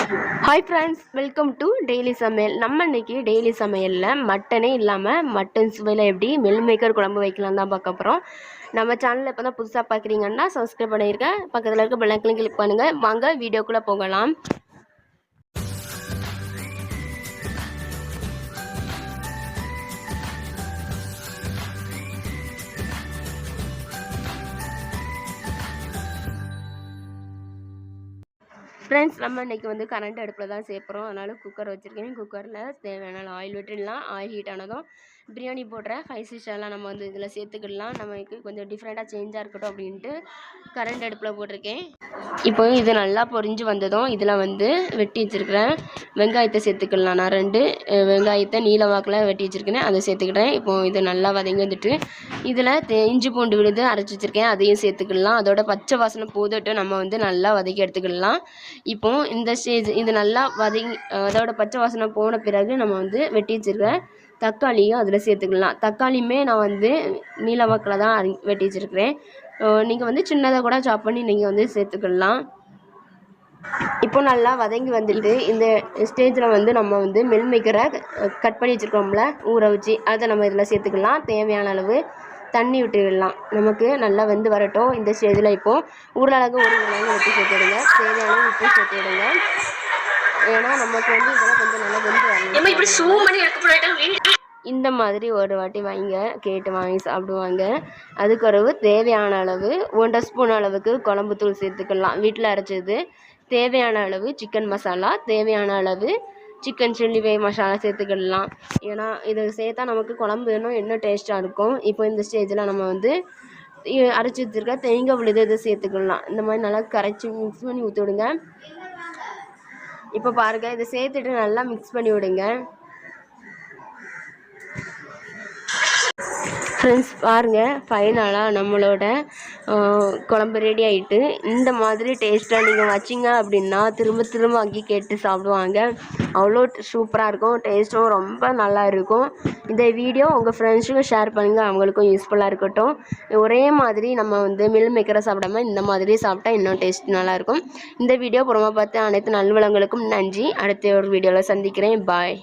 Hi friends, welcome to daily சமையல். நம்ம இன்னைக்கு டெய்லி சமையலில் மட்டனே இல்லாமல் மட்டன் சுவையில் எப்படி மில் மேக்கர் குழம்பு வைக்கலாம் தான் பார்க்க போகிறோம். நம்ம சேனலில் இப்போ தான் புதுசாக பார்க்குறீங்கன்னா சப்ஸ்கிரைப் பண்ணியிருக்கேன், பக்கத்தில் இருக்க பெல் ஐக்கானை கிளிக் பண்ணுங்கள். வாங்க வீடியோக்குள்ளே போகலாம். ஃப்ரெண்ட்ஸ், நம்ம இன்றைக்கி கரண்ட் அடுப்பில் தான் சேர்க்குறோம். அதனால் குக்கர் வச்சுருக்கேன். குக்கரில் தேவையான ஆயில் விட்டுடலாம். ஆயில் ஹீட் ஆனதும் பிரியாணி போடுற ஸ்பைசஸ் எல்லாம் நம்ம இதில் சேர்த்துக்கிடலாம். நமக்கு கொஞ்சம் டிஃப்ரெண்ட்டாக சேஞ்சாக இருக்கட்டும் அப்படின்ட்டு கரண்ட் அடுப்பில் போட்டிருக்கேன். இப்போ இது நல்லா பொரிஞ்சு வந்ததும் இதில் வெட்டி வச்சுருக்கிறேன் வெங்காயத்தை சேர்த்துக்கிடலாம். நான் 2 வெங்காயத்தை நீல வாக்கில் வெட்டி வச்சுருக்கேன், அதை சேர்த்துக்கிட்டேன். இப்போது இது நல்லா வதங்கி வந்துட்டு இதில் இஞ்சி பூண்டு விழுது அரைச்சி வச்சுருக்கேன், அதையும் சேர்த்துக்கிடலாம். அதோட பச்சை வாசனை போதுட்டு நம்ம நல்லா வதக்கி எடுத்துக்கிடலாம். இப்போது இந்த ஸ்டேஜ் இது நல்லா வதங்கி அதோட பச்சை வாசனை போன பிறகு நம்ம வெட்டி வச்சுருக்க தக்காளியும் அதில் சேர்த்துக்கலாம். தக்காளியுமே நான் நீல வாக்கில் தான் வெட்டி வச்சுருக்கிறேன். நீங்கள் சின்னதாக கூட சாப் பண்ணி நீங்கள் சேர்த்துக்கலாம். இப்போ நல்லா வதங்கி வந்துட்டு இந்த ஸ்டேஜில் நம்ம மில் மேக்கரை கட் பண்ணி வச்சுருக்கோம்ல ஊற வச்சு, அதை நம்ம இதில் சேர்த்துக்கலாம். தேவையான அளவு தண்ணி விட்டுடலாம். நமக்கு நல்லா வரட்டும். இந்த ஸ்டேஜில் இப்போது உருளைக்கிழங்கு 1 உருளைக்கிழங்கு வெட்டி சேர்த்துடுங்க. தேவையான உப்பு சேர்த்துடுங்க. ஏன்னா நமக்கு இதெல்லாம் கொஞ்சம் நல்லா வரணும். இந்த மாதிரி ஒரு வாட்டி கேட்டு வாங்கி சாப்பிடுவாங்க. அதுக்கு தேவையான அளவு 1 ஸ்பூன் அளவுக்கு குழம்புத்தூள் சேர்த்துக்கலாம், வீட்டில் அரைச்சது. தேவையான அளவு சிக்கன் மசாலா, தேவையான அளவு சிக்கன் சில்லி மசாலா சேர்த்துக்கிடலாம். ஏன்னா இதை சேர்த்தா நமக்கு குழம்பு இன்னும் டேஸ்ட்டாக இருக்கும். இப்போ இந்த ஸ்டேஜில் நம்ம அரைச்சி வச்சுருக்க தேங்காய் விழுது இதை சேர்த்துக்கலாம். இந்த மாதிரி நல்லா கரைச்சி மிக்ஸ் பண்ணி ஊற்றி விடுங்க. இப்போ பாருங்கள், இதை சேர்த்துட்டு நல்லா மிக்ஸ் பண்ணி விடுங்க. ஃப்ரெண்ட்ஸ் பாருங்கள், ஃபைனலாக நம்மளோட குழம்பு ரெடி ஆகிட்டு. இந்த மாதிரி டேஸ்ட்டாக நீங்கள் வச்சிங்க அப்படின்னா திரும்ப திரும்ப வாங்கி கேட்டு சாப்பிடுவாங்க. அவ்வளோ சூப்பராக இருக்கும். டேஸ்ட்டும் ரொம்ப நல்லா இருக்கும். இந்த வீடியோ உங்கள் ஃப்ரெண்ட்ஸுக்கும் ஷேர் பண்ணுங்கள், அவங்களுக்கும் யூஸ்ஃபுல்லாக இருக்கட்டும். ஒரே மாதிரி நம்ம மில் மேக்கரை சாப்பிடாம இந்த மாதிரி சாப்பிட்டா இன்னும் டேஸ்ட் நல்லாயிருக்கும். இந்த வீடியோ புறமா பார்த்து அனைத்து நல்வளங்களுக்கும் நன்றி. அடுத்த ஒரு வீடியோவில் சந்திக்கிறேன். பாய்.